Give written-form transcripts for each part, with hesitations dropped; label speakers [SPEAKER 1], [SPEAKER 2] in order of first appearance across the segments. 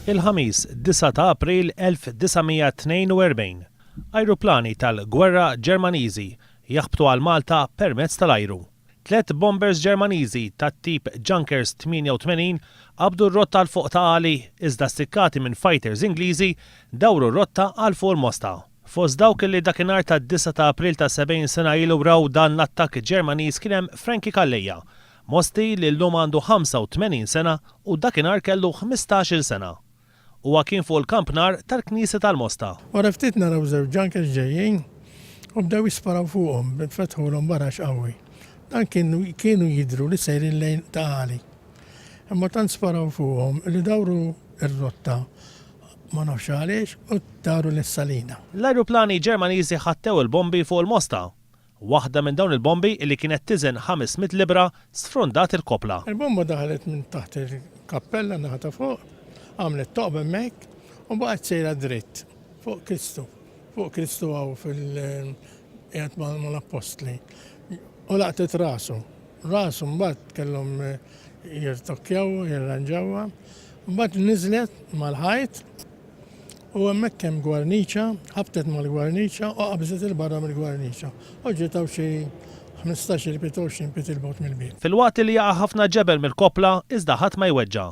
[SPEAKER 1] Il-ħamis 9 ta' April 1942. Ajruplani tal-gwerra Ġermaniżi jaħbtu għal Malta permezz tal-ajru. 3 bombers Ġermaniżi tat-tip Junkers 88 qabdu r-rotta l fuq ta' għali iżda stikkati minn fighters Ingliżi dawru r-rotta għal fuq il-Mosta. Fost dawk li dakinhar ta' 9 ta' April ta' 70 sena ilu raw dan l-attakk Ġermaniż kien hemm Frankie Kallejja, Mosti li llum għandu 85 sena u dakinhar kellu 15-il sena. Huwa kien fuq il-kamp nar tal-Knisja tal-Mosta.
[SPEAKER 2] Wara ftit naraw żewġ junkers ġejjin u bdew jisparaw fuqhom fetħulhom barax qawwi. Dan kienu jidhru li sejrin lejn ta' għali. Imma tant sparaw fuqhom li dawru r-rotta ma nafx għaliex u dawru l-Salina.
[SPEAKER 1] L-ajruplani Ġermaniżi ħattew il-bombi fuq il-Mosta. Waħda minn dawn il-bombi li kienet tiżen 500 libra sfrondat il-kopla.
[SPEAKER 2] Il-bomba daħlet minn taħt il-kappella naħta fuq, għamlet toqba hemmhekk u baqgħet sejra dritt fuq Kristu. Fuq Kristu għaw fil-qiegħed mal-Apostli. U laqtet rasu. Rasu mbagħad kellhom jirtokkjaw, jirranġawha. Mbagħad niżlet mal-ħajt u hemmhekk hemm gwarniċa, ħabtet mal-gwarniċa u qabżet il-barra mill-gwarniċa. U ġetaw xi 15-20 bit il-bot mill-bit.
[SPEAKER 1] Fil-waqt li jaqa' ħafna ġebel mill-kopla iżda ħadd ma jweġġa'.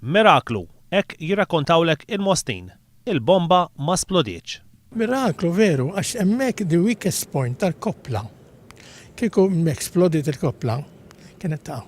[SPEAKER 1] Miraklu, hekk jirrakkontawlek il-Mostin. Il-bomba ma splodietx.
[SPEAKER 2] Miraklu veru, għax hemmhekk the weakest point tal-kopla. Kieku m'explodit il-kopla, kienet ta'